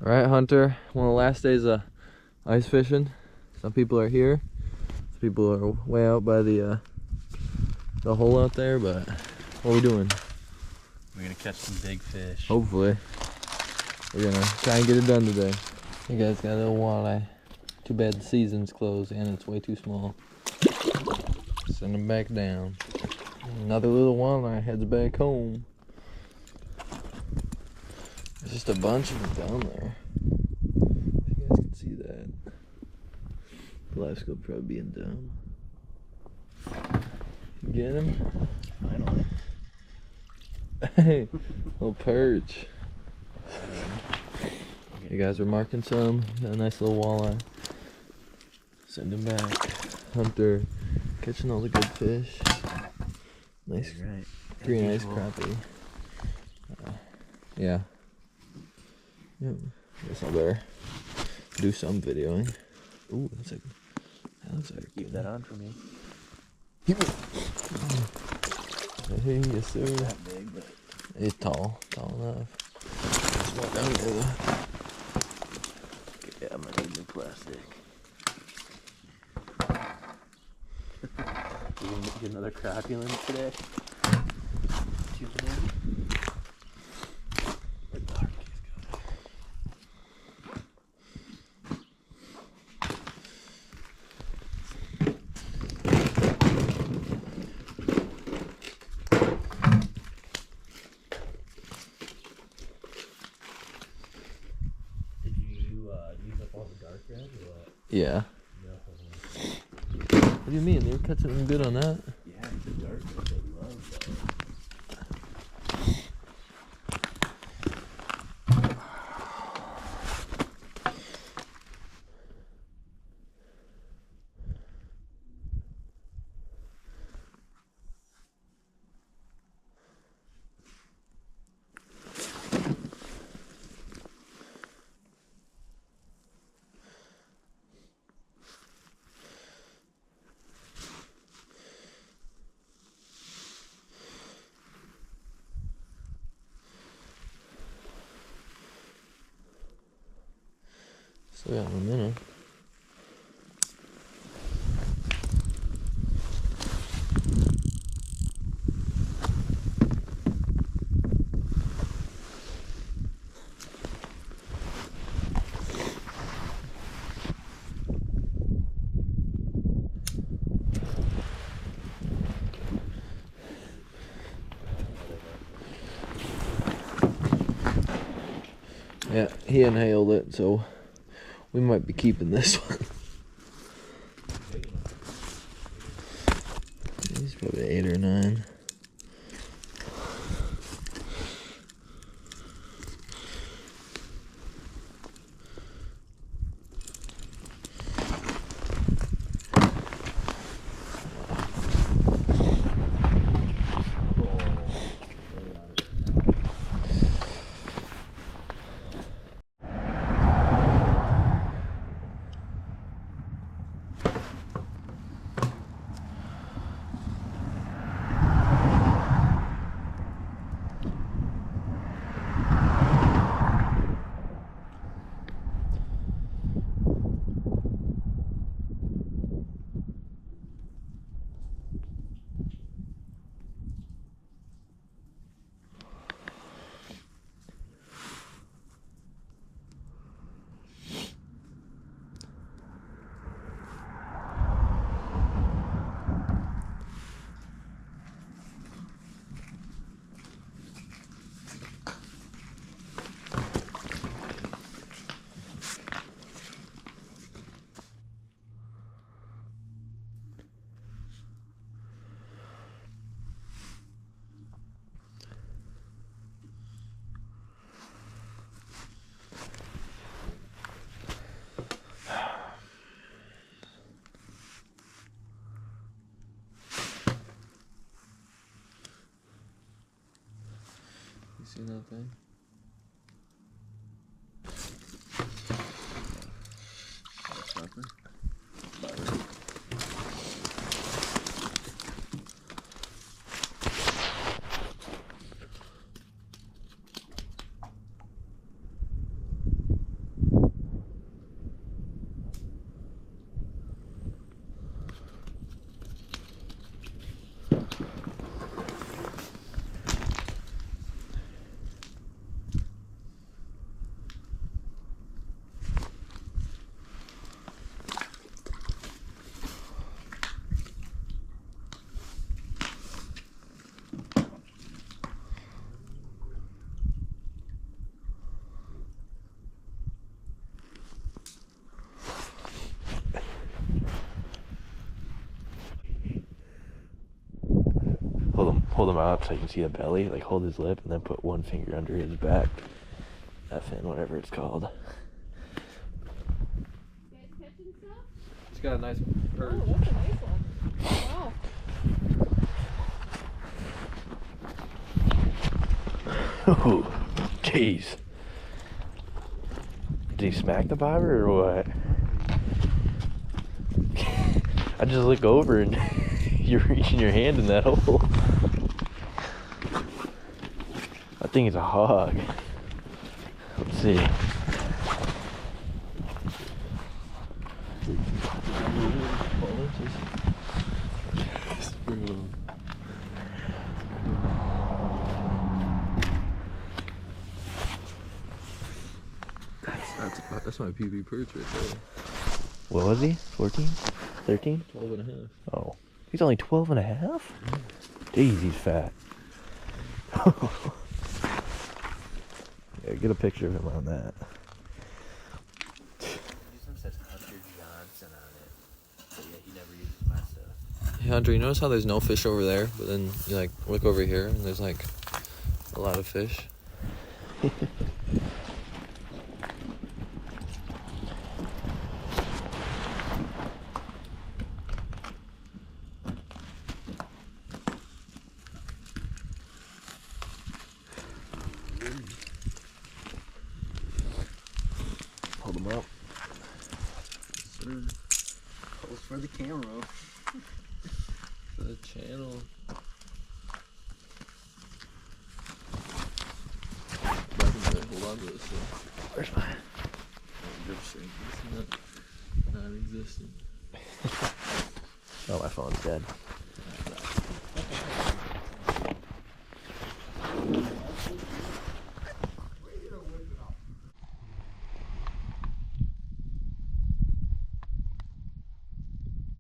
All right, Hunter. One of the last days of ice fishing. Some people are here. Some people are way out by the hole out there. But what are we doing? We're gonna catch some big fish. Hopefully, we're gonna try and get it done today. You guys got a little walleye. Too bad the season's closed and it's way too small. Send him back down. Another little walleye heads back home. There's just a bunch of them down there. If you guys can see that. The live scope probably being down. Get him? Finally. Hey, little perch. You guys are marking some. Got a nice little walleye. Send him back. Hunter catching all the good fish. Nice, Right. pretty nice crappie. Yeah. Yep. Guess I better do some videoing. Ooh, that looks like. Keep that on for me. Keep it. Hey, yes sir. Not that big, but It's tall enough. Just walk down there though. yeah, I'm gonna need new plastic. You gonna get another crapulin today? Too many? Where'd the hard case go? Did you use up all the dark red or what? Yeah. What do you mean? They were catching them good on that? Yeah, the dark red they love though. Still got 1 minute. Yeah, he inhaled it, so we might be keeping this one. He's probably 8 or 9. You seen that thing? Something? hold him out so you can see the belly. Like hold his lip and then put one finger under his back. That fin, whatever it's called. It's got a nice perch. Oh, that's a nice one. Wow. Oh, jeez. Did he smack the bobber or what? I just look over and you're reaching your hand in that hole. I think it's a hog. Let's see. That's my PB perch right there. What was he? 14? 13? 12 and a half. Oh. He's only 12 and a half? Jeez, he's fat. Yeah, get a picture of him on that. This one says Hunter Johnson on it. But yeah, he never uses my stuff. Hey Hunter, you notice how there's no fish over there, but then you like look over here and there's like a lot of fish. Hold him up. Pose for the camera. For the channel. Hold on to this thing. Where's mine? It's not non-existent. Oh, my phone's dead.